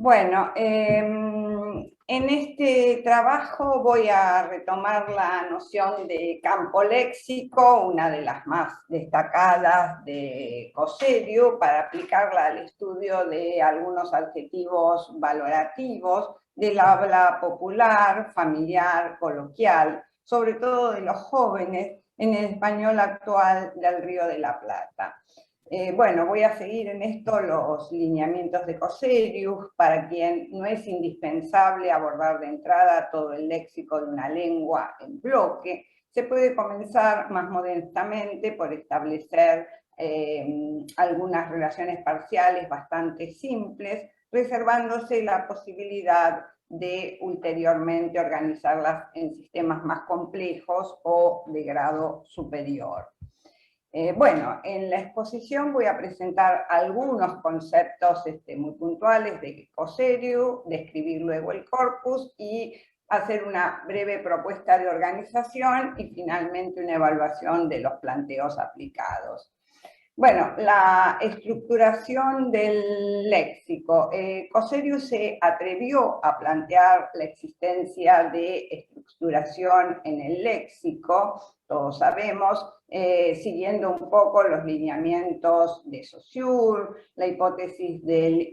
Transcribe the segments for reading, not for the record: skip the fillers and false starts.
Bueno, en este trabajo voy a retomar la noción de campo léxico, una de las más destacadas de Coserio, para aplicarla al estudio de algunos adjetivos valorativos del habla popular, familiar, coloquial, sobre todo de los jóvenes en el español actual del Río de la Plata. Bueno, voy a seguir en esto los lineamientos de Coserius, para quien no es indispensable abordar de entrada todo el léxico de una lengua en bloque. Se puede comenzar más modestamente por establecer algunas relaciones parciales bastante simples, reservándose la posibilidad de ulteriormente organizarlas en sistemas más complejos o de grado superior. Bueno, en la exposición voy a presentar algunos conceptos muy puntuales de Coserio, describir luego el corpus y hacer una breve propuesta de organización y finalmente una evaluación de los planteos aplicados. Bueno, la estructuración del léxico. Coserio se atrevió a plantear la existencia de estructuración en el léxico, todos sabemos, siguiendo un poco los lineamientos de Saussure, la hipótesis del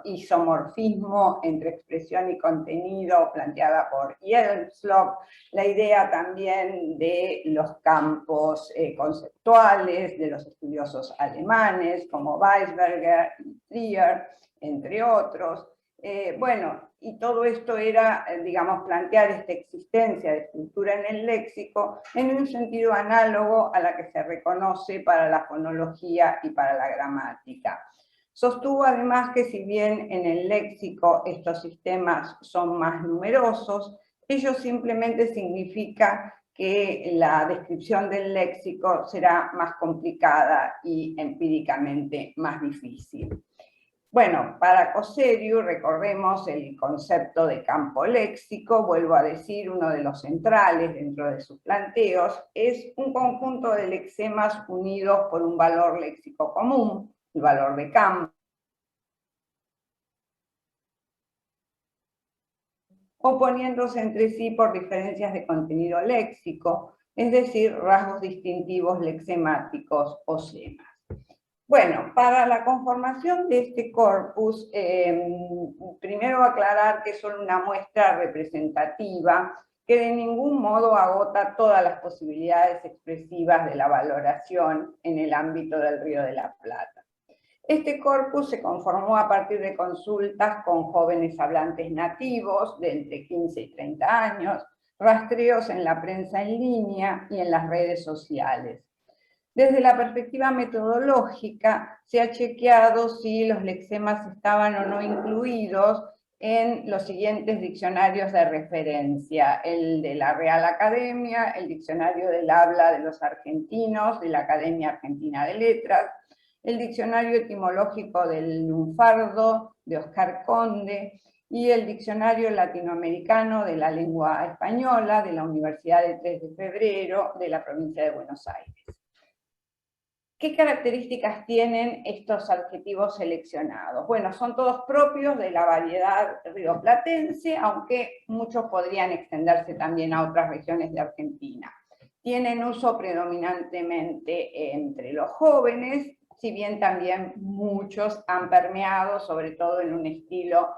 isomorfismo entre expresión y contenido planteada por Jelmslob, la idea también de los campos conceptuales de los estudiosos alemanes como Weisberger y Trier, entre otros. Bueno, y todo esto era, digamos, plantear esta existencia de estructura en el léxico en un sentido análogo a la que se reconoce para la fonología y para la gramática. Sostuvo además que si bien en el léxico estos sistemas son más numerosos, ello simplemente significa que la descripción del léxico será más complicada y empíricamente más difícil. Bueno, para Coserio, recordemos el concepto de campo léxico, vuelvo a decir, uno de los centrales dentro de sus planteos, es un conjunto de lexemas unidos por un valor léxico común, el valor de campo, oponiéndose entre sí por diferencias de contenido léxico, es decir, rasgos distintivos lexemáticos o semas. Bueno, para la conformación de este corpus, primero aclarar que es solo una muestra representativa que de ningún modo agota todas las posibilidades expresivas de la valoración en el ámbito del Río de la Plata. Este corpus se conformó a partir de consultas con jóvenes hablantes nativos de entre 15 y 30 años, rastreos en la prensa en línea y en las redes sociales. Desde la perspectiva metodológica, se ha chequeado si los lexemas estaban o no incluidos en los siguientes diccionarios de referencia: el de la Real Academia, el Diccionario del Habla de los Argentinos, de la Academia Argentina de Letras, el Diccionario Etimológico del Lunfardo, de Oscar Conde, y el Diccionario Latinoamericano de la Lengua Española, de la Universidad de 3 de Febrero, de la provincia de Buenos Aires. ¿Qué características tienen estos adjetivos seleccionados? Bueno, son todos propios de la variedad rioplatense, aunque muchos podrían extenderse también a otras regiones de Argentina. Tienen uso predominantemente entre los jóvenes, si bien también muchos han permeado, sobre todo en un estilo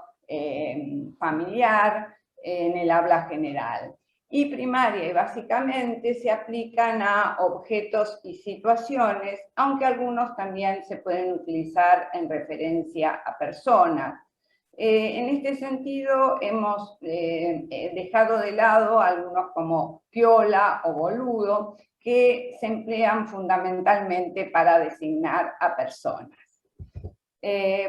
familiar, en el habla general. Y primaria y básicamente se aplican a objetos y situaciones, aunque algunos también se pueden utilizar en referencia a personas. En este sentido, hemos dejado de lado algunos como piola o boludo, que se emplean fundamentalmente para designar a personas.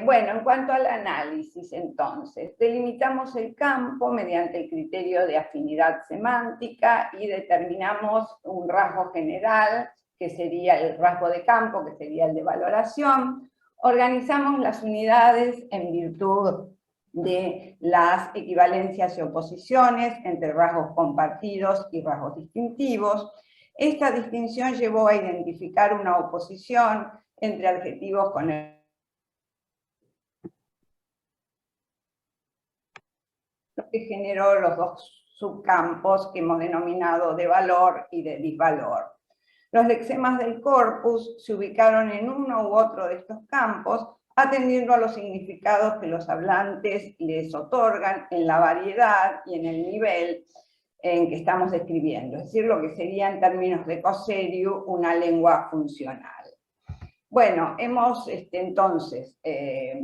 Bueno, en cuanto al análisis, entonces, delimitamos el campo mediante el criterio de afinidad semántica y determinamos un rasgo general, que sería el rasgo de campo, que sería el de valoración. Organizamos las unidades en virtud de las equivalencias y oposiciones entre rasgos compartidos y rasgos distintivos. Esta distinción llevó a identificar una oposición entre adjetivos con el que generó los dos subcampos que hemos denominado de valor y de disvalor. Los lexemas del corpus se ubicaron en uno u otro de estos campos, atendiendo a los significados que los hablantes les otorgan en la variedad y en el nivel en que estamos describiendo, es decir, lo que sería en términos de Cosseriu una lengua funcional. Bueno, hemos entonces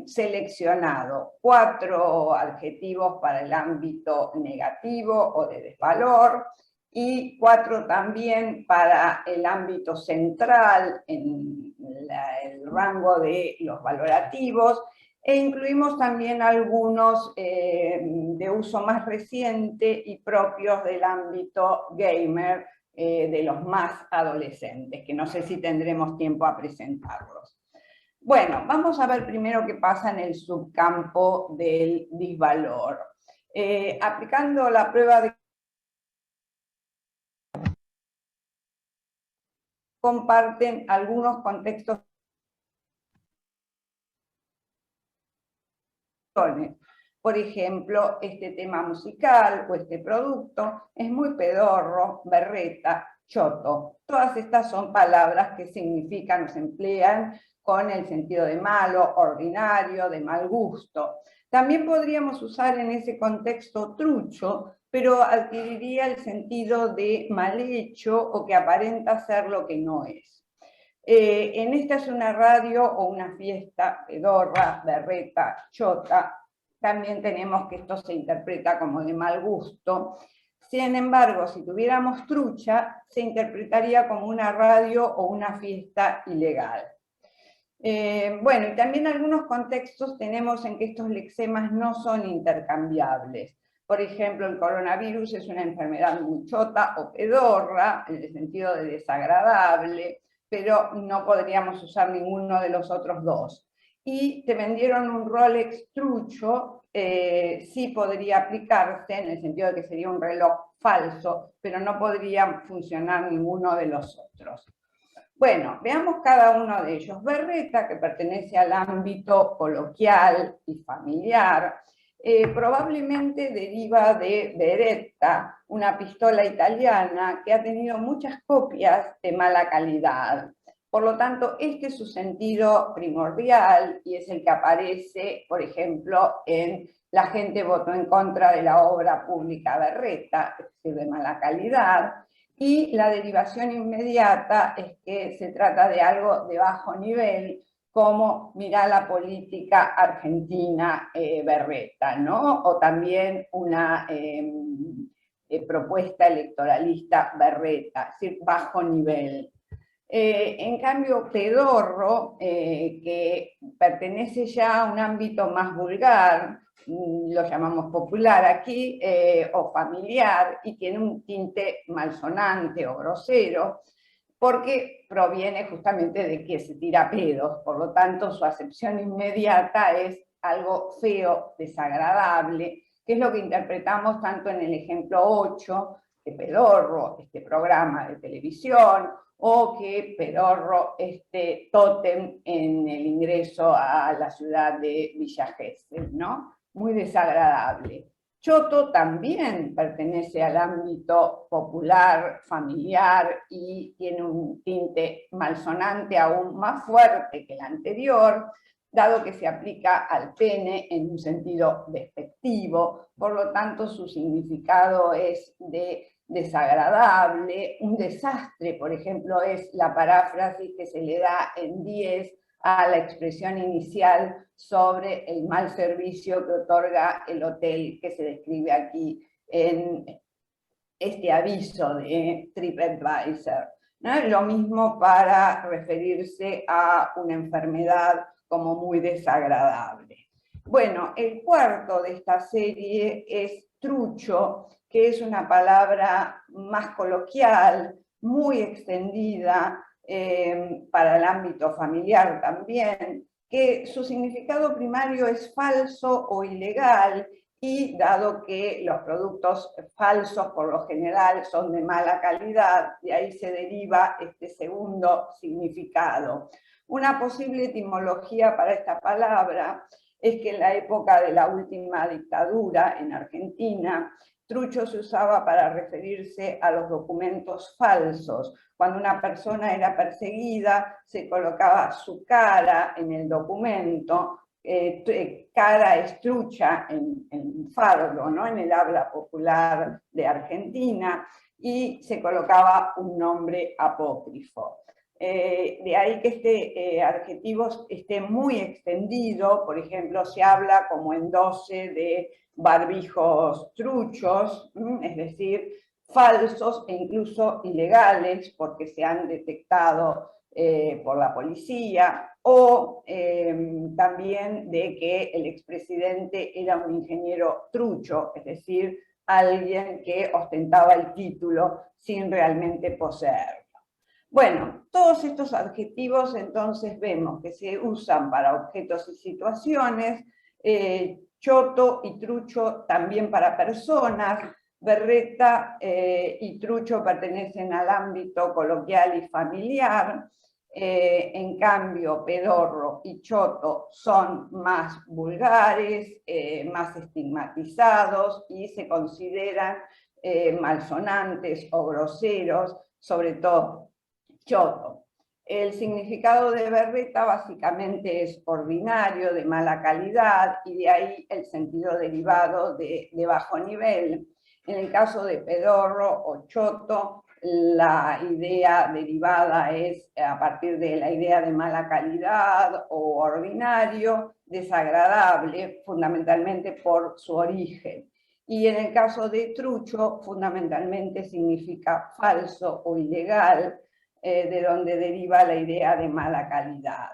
seleccionado 4 adjetivos para el ámbito negativo o de desvalor, y 4 también para el ámbito central, en el rango de los valorativos, e incluimos también algunos de uso más reciente y propios del ámbito gamer, de los más adolescentes, que no sé si tendremos tiempo a presentarlos. Bueno, vamos a ver primero qué pasa en el subcampo del disvalor. Aplicando la prueba de comparten algunos contextos. Por ejemplo, este tema musical o este producto es muy pedorro, berreta, choto. Todas estas son palabras que significan o se emplean con el sentido de malo, ordinario, de mal gusto. También podríamos usar en ese contexto trucho, pero adquiriría el sentido de mal hecho o que aparenta ser lo que no es. En esta es una radio o una fiesta, pedorra, berreta, chota. También tenemos que esto se interpreta como de mal gusto. Sin embargo, si tuviéramos trucha, se interpretaría como una radio o una fiesta ilegal. Bueno, y también algunos contextos tenemos en que estos lexemas no son intercambiables. Por ejemplo, el coronavirus es una enfermedad muy chota o pedorra, en el sentido de desagradable, pero no podríamos usar ninguno de los otros dos. Y te vendieron un Rolex trucho, sí podría aplicarse, en el sentido de que sería un reloj falso, pero no podría funcionar ninguno de los otros. Bueno, veamos cada uno de ellos. Berreta, que pertenece al ámbito coloquial y familiar, probablemente deriva de Beretta, una pistola italiana que ha tenido muchas copias de mala calidad. Por lo tanto, este es su sentido primordial y es el que aparece, por ejemplo, en La gente votó en contra de la obra pública Berretta, es decir, de mala calidad. Y la derivación inmediata es que se trata de algo de bajo nivel, como mirá la política argentina berreta, ¿no? O también una propuesta electoralista berreta, es decir, bajo nivel. En cambio, pedorro, que pertenece ya a un ámbito más vulgar, lo llamamos popular aquí, o familiar, y tiene un tinte malsonante o grosero, porque proviene justamente de que se tira pedos, por lo tanto su acepción inmediata es algo feo, desagradable, que es lo que interpretamos tanto en el ejemplo 8, de pedorro, este programa de televisión, o que pedorro este tótem en el ingreso a la ciudad de Villa Gesell, ¿no? Muy desagradable. Choto también pertenece al ámbito popular, familiar, y tiene un tinte malsonante aún más fuerte que el anterior, dado que se aplica al pene en un sentido despectivo, por lo tanto su significado es de desagradable. Un desastre, por ejemplo, es la paráfrasis que se le da en 10 a la expresión inicial sobre el mal servicio que otorga el hotel que se describe aquí en este aviso de TripAdvisor, ¿no? Lo mismo para referirse a una enfermedad como muy desagradable. Bueno, el cuarto de esta serie es trucho, que es una palabra más coloquial, muy extendida, para el ámbito familiar también, que su significado primario es falso o ilegal, y dado que los productos falsos por lo general son de mala calidad, de ahí se deriva este segundo significado. Una posible etimología para esta palabra es que en la época de la última dictadura en Argentina, trucho se usaba para referirse a los documentos falsos. Cuando una persona era perseguida, se colocaba su cara en el documento, cara es trucha en fardo, ¿no? En el habla popular de Argentina, y se colocaba un nombre apócrifo. De ahí que este adjetivo esté muy extendido. Por ejemplo, se habla como en 12 de barbijos truchos, es decir, falsos e incluso ilegales porque se han detectado por la policía, o también de que el expresidente era un ingeniero trucho, es decir, alguien que ostentaba el título sin realmente poseerlo. Bueno, todos estos adjetivos entonces vemos que se usan para objetos y situaciones, choto y trucho también para personas, berreta y trucho pertenecen al ámbito coloquial y familiar, en cambio pedorro y choto son más vulgares, más estigmatizados y se consideran malsonantes o groseros, sobre todo choto. El significado de berreta básicamente es ordinario, de mala calidad, y de ahí el sentido derivado de bajo nivel. En el caso de pedorro o choto, la idea derivada es a partir de la idea de mala calidad o ordinario, desagradable, fundamentalmente por su origen. Y en el caso de trucho, fundamentalmente significa falso o ilegal, de donde deriva la idea de mala calidad.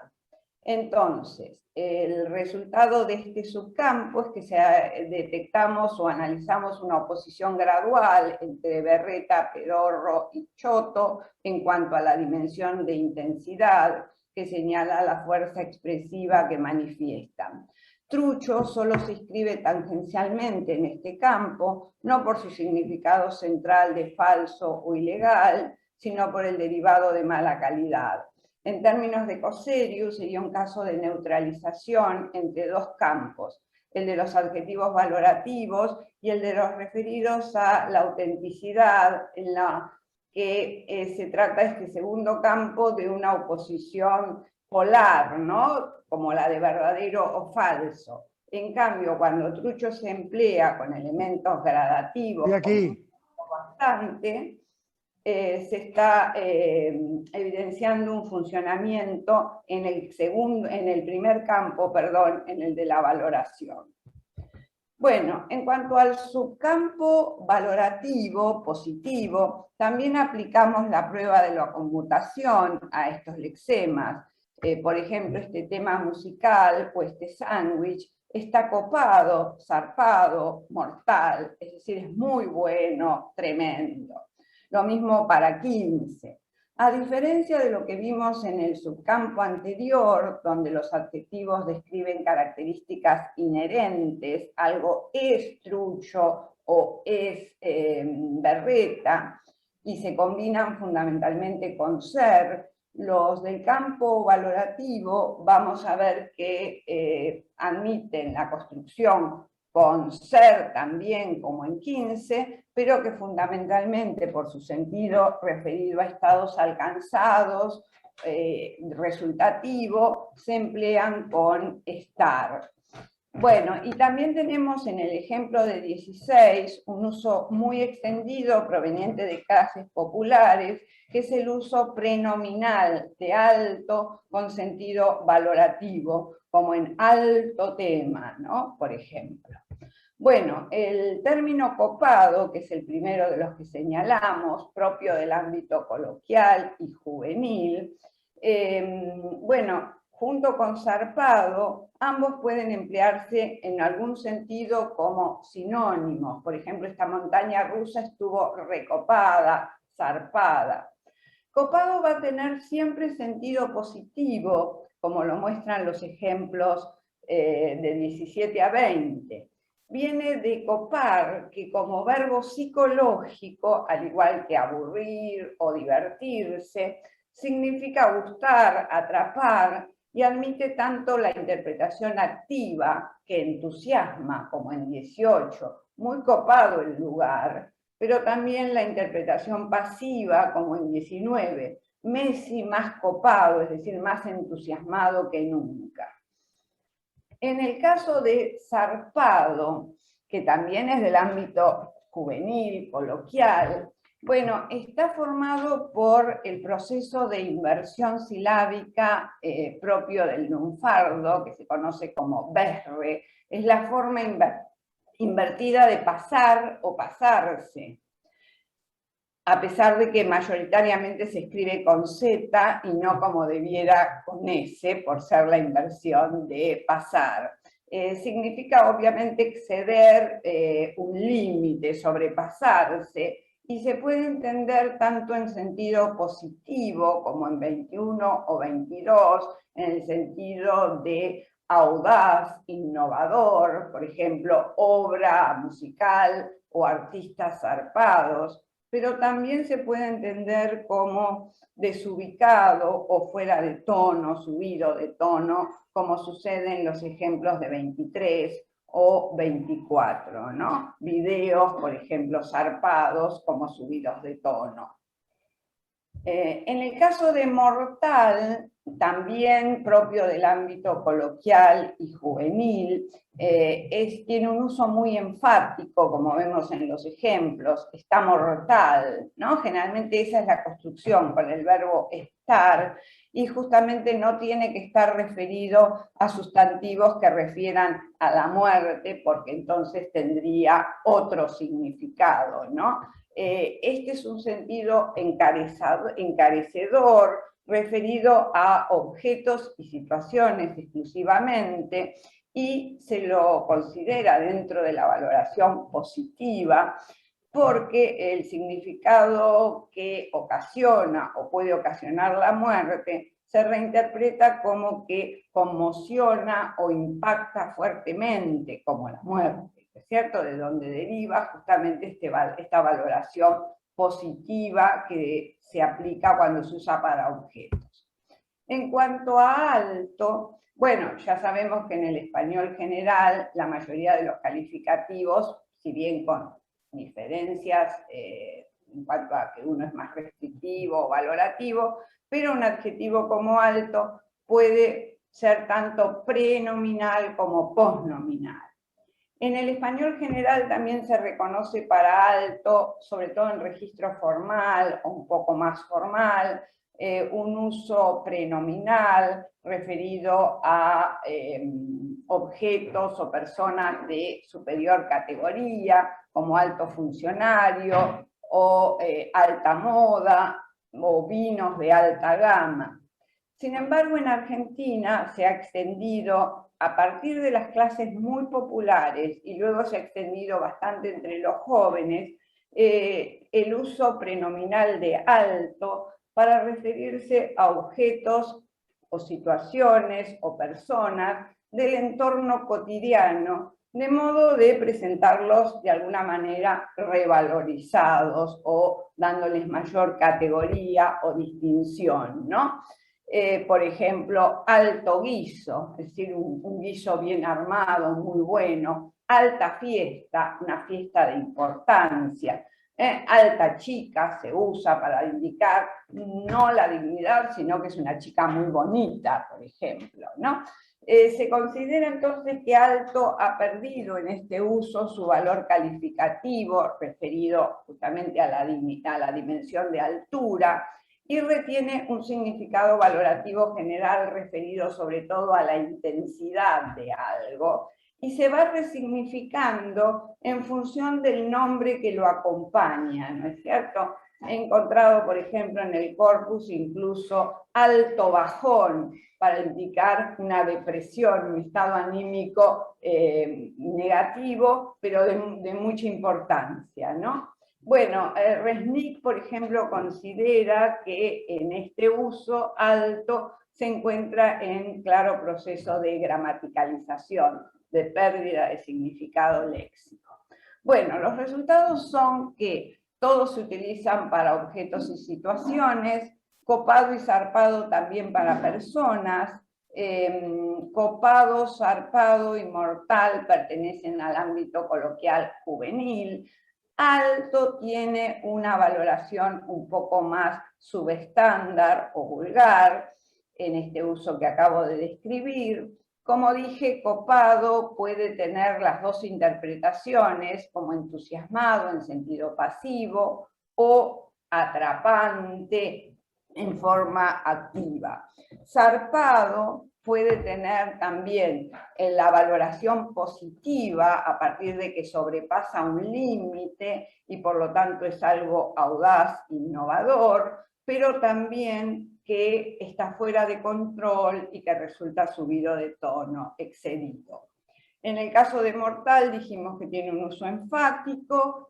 Entonces, el resultado de este subcampo es que detectamos o analizamos una oposición gradual entre berreta, pedorro y choto en cuanto a la dimensión de intensidad que señala la fuerza expresiva que manifiestan. Trucho solo se inscribe tangencialmente en este campo, no por su significado central de falso o ilegal, sino por el derivado de mala calidad. En términos de Cosserius, sería un caso de neutralización entre dos campos, el de los adjetivos valorativos y el de los referidos a la autenticidad, en la que se trata este segundo campo de una oposición polar, ¿no? Como la de verdadero o falso. En cambio, cuando trucho se emplea con elementos gradativos, como bastante, se está evidenciando un funcionamiento en el primer campo, perdón, en el de la valoración. Bueno, en cuanto al subcampo valorativo, positivo, también aplicamos la prueba de la conmutación a estos lexemas. Por ejemplo, este tema musical o este sándwich está copado, zarpado, mortal, es decir, es muy bueno, tremendo. Lo mismo para 15. A diferencia de lo que vimos en el subcampo anterior, donde los adjetivos describen características inherentes, algo es trucho o es berreta, y se combinan fundamentalmente con ser, los del campo valorativo vamos a ver que admiten la construcción con ser también como en 15, pero que fundamentalmente por su sentido referido a estados alcanzados, resultativo, se emplean con estar. Bueno, y también tenemos en el ejemplo de 16 un uso muy extendido proveniente de clases populares, que es el uso prenominal de alto con sentido valorativo, como en alto tema, ¿no? Por ejemplo. Bueno, el término copado, que es el primero de los que señalamos, propio del ámbito coloquial y juvenil, bueno, junto con zarpado, ambos pueden emplearse en algún sentido como sinónimos. Por ejemplo, esta montaña rusa estuvo recopada, zarpada. Copado va a tener siempre sentido positivo, como lo muestran los ejemplos de 17 a 20. Viene de copar, que como verbo psicológico, al igual que aburrir o divertirse, significa gustar, atrapar, y admite tanto la interpretación activa, que entusiasma, como en 18, muy copado el lugar, pero también la interpretación pasiva, como en 19, Messi más copado, es decir, más entusiasmado que nunca. En el caso de Zarpado, que también es del ámbito juvenil, coloquial, bueno, está formado por el proceso de inversión silábica propio del lunfardo, que se conoce como berre, es la forma invertida de pasar o pasarse, a pesar de que mayoritariamente se escribe con Z y no como debiera con S, por ser la inversión de pasar. Significa obviamente exceder un límite, sobrepasarse, y se puede entender tanto en sentido positivo, como en 21 o 22, en el sentido de audaz, innovador, por ejemplo, obra musical o artistas zarpados, pero también se puede entender como desubicado o fuera de tono, subido de tono, como sucede en los ejemplos de 23 o 24, ¿no? Videos, por ejemplo, zarpados como subidos de tono. En el caso de mortal, también propio del ámbito coloquial y juvenil, tiene un uso muy enfático, como vemos en los ejemplos, está mortal, ¿no? Generalmente esa es la construcción con el verbo estar, y justamente no tiene que estar referido a sustantivos que refieran a la muerte, porque entonces tendría otro significado, ¿no? Este es un sentido encarecedor, referido a objetos y situaciones exclusivamente, y se lo considera dentro de la valoración positiva, porque el significado que ocasiona o puede ocasionar la muerte se reinterpreta como que conmociona o impacta fuertemente, como la muerte, ¿es cierto? De donde deriva justamente esta valoración positiva que se aplica cuando se usa para objetos. En cuanto a alto, bueno, ya sabemos que en el español general la mayoría de los calificativos, si bien con diferencias en cuanto a que uno es más restrictivo o valorativo, pero un adjetivo como alto puede ser tanto prenominal como posnominal. En el español general también se reconoce para alto, sobre todo en registro formal o un poco más formal, un uso prenominal referido a objetos o personas de superior categoría, como alto funcionario o alta moda o vinos de alta gama. Sin embargo, en Argentina se ha extendido a partir de las clases muy populares y luego se ha extendido bastante entre los jóvenes el uso prenominal de alto para referirse a objetos o situaciones o personas del entorno cotidiano, de modo de presentarlos de alguna manera revalorizados o dándoles mayor categoría o distinción, ¿no? Por ejemplo, alto guiso, es decir, un guiso bien armado, muy bueno, alta fiesta, una fiesta de importancia, alta chica se usa para indicar no la dignidad, sino que es una chica muy bonita, por ejemplo, ¿no? Se considera entonces que alto ha perdido en este uso su valor calificativo, referido justamente a la dimensión de altura, y retiene un significado valorativo general referido sobre todo a la intensidad de algo, y se va resignificando en función del nombre que lo acompaña, ¿no es cierto? He encontrado, por ejemplo, en el corpus incluso alto bajón para indicar una depresión, un estado anímico negativo, pero de mucha importancia, ¿no? Bueno, Resnick, por ejemplo, considera que en este uso alto se encuentra en claro proceso de gramaticalización, de pérdida de significado léxico. Bueno, los resultados son que todos se utilizan para objetos y situaciones, copado y zarpado también para personas, Copado, zarpado y mortal pertenecen al ámbito coloquial juvenil. Alto tiene una valoración un poco más subestándar o vulgar, en este uso que acabo de describir. Como dije, copado puede tener las dos interpretaciones, como entusiasmado en sentido pasivo o atrapante en forma activa. Zarpado puede tener también la valoración positiva a partir de que sobrepasa un límite y por lo tanto es algo audaz, innovador, pero también que está fuera de control y que resulta subido de tono, excedido. En el caso de mortal dijimos que tiene un uso enfático,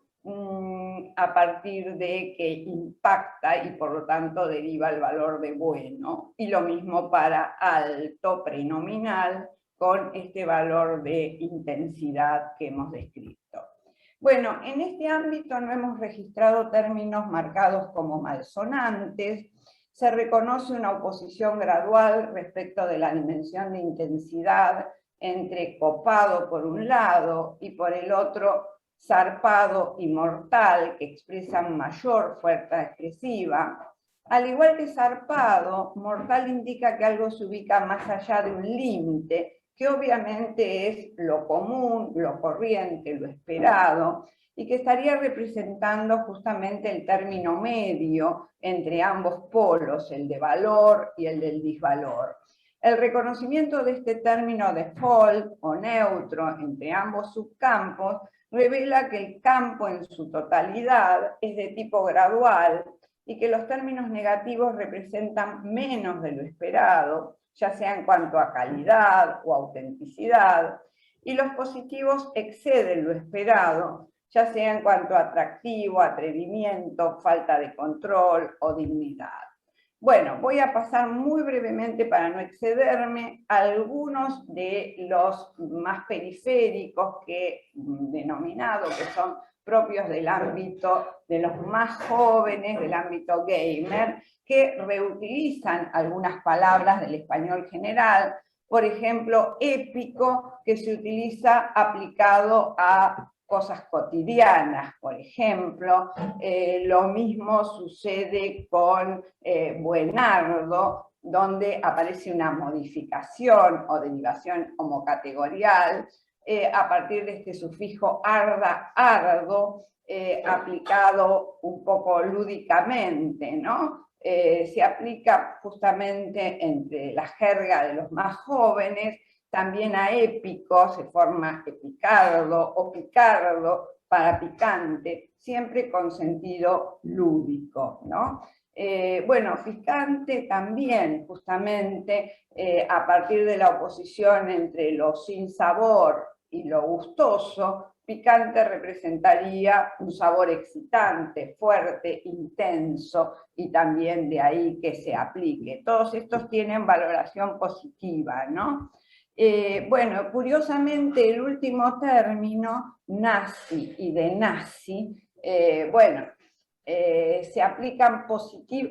a partir de que impacta y por lo tanto deriva el valor de bueno, y lo mismo para alto, prenominal, con este valor de intensidad que hemos descrito. Bueno, en este ámbito no hemos registrado términos marcados como malsonantes. Se reconoce una oposición gradual respecto de la dimensión de intensidad entre copado por un lado y por el otro zarpado y mortal, que expresan mayor fuerza expresiva. Al igual que zarpado, mortal indica que algo se ubica más allá de un límite, que obviamente es lo común, lo corriente, lo esperado, y que estaría representando justamente el término medio entre ambos polos, el de valor y el del disvalor. El reconocimiento de este término default o neutro entre ambos subcampos revela que el campo en su totalidad es de tipo gradual y que los términos negativos representan menos de lo esperado, ya sea en cuanto a calidad o autenticidad, y los positivos exceden lo esperado, ya sea en cuanto a atractivo, atrevimiento, falta de control o dignidad. Bueno, voy a pasar muy brevemente, para no excederme, a algunos de los más periféricos que he denominado, que son propios del ámbito de los más jóvenes, del ámbito gamer, que reutilizan algunas palabras del español general. Por ejemplo, épico, que se utiliza aplicado a cosas cotidianas, por ejemplo. Lo mismo sucede con buenardo, donde aparece una modificación o derivación homocategorial a partir de este sufijo arda, ardo, aplicado un poco lúdicamente, ¿no? Se aplica justamente entre la jerga de los más jóvenes, también a épico, se forma epicardo o picardo para picante, siempre con sentido lúdico, ¿no? Bueno, picante también, justamente, a partir de la oposición entre lo sin sabor y lo gustoso, picante representaría un sabor excitante, fuerte, intenso, y también de ahí que se aplique. Todos estos tienen valoración positiva, ¿no? Bueno, curiosamente el último término, nazi y de nazi, se aplican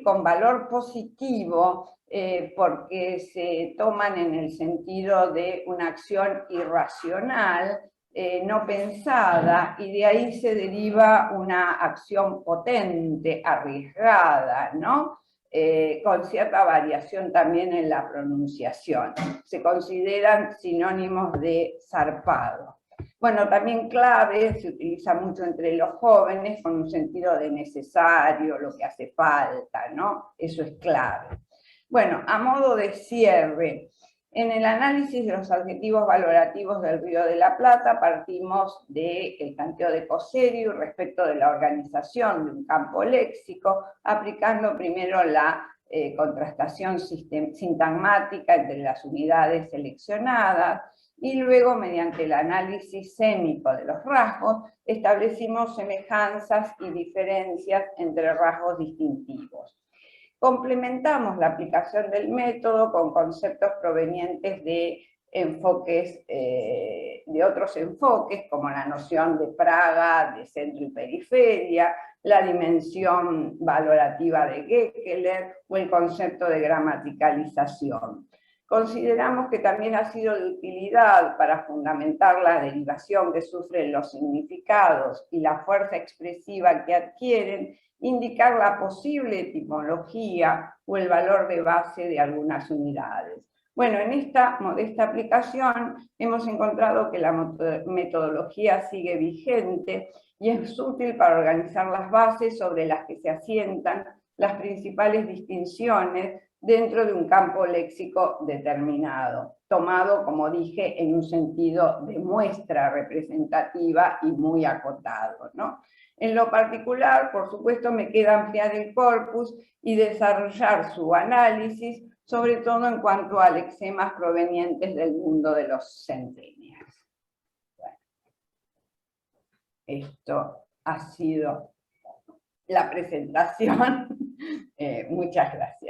con valor positivo porque se toman en el sentido de una acción irracional, no pensada, y de ahí se deriva una acción potente, arriesgada, ¿no? Con cierta variación también en la pronunciación. Se consideran sinónimos de zarpado. Bueno, también clave, se utiliza mucho entre los jóvenes con un sentido de necesario, lo que hace falta, ¿no? Eso es clave. Bueno, a modo de cierre, en el análisis de los adjetivos valorativos del Río de la Plata partimos del planteo de Coserio respecto de la organización de un campo léxico, aplicando primero la contrastación sintagmática entre las unidades seleccionadas, y luego, mediante el análisis sémico de los rasgos, establecimos semejanzas y diferencias entre rasgos distintivos. Complementamos la aplicación del método con conceptos provenientes de enfoques, de otros enfoques, como la noción de Praga, de centro y periferia, la dimensión valorativa de Gekeler o el concepto de gramaticalización. consideramos que también ha sido de utilidad para fundamentar la derivación que sufren los significados y la fuerza expresiva que adquieren, indicar la posible etimología o el valor de base de algunas unidades. Bueno, en esta modesta aplicación hemos encontrado que la metodología sigue vigente y es útil para organizar las bases sobre las que se asientan las principales distinciones dentro de un campo léxico determinado, tomado, como dije, en un sentido de muestra representativa y muy acotado, ¿no? En lo particular, por supuesto, me queda ampliar el corpus y desarrollar su análisis, sobre todo en cuanto a lexemas provenientes del mundo de los centennials. Bueno, esto ha sido la presentación. Muchas gracias.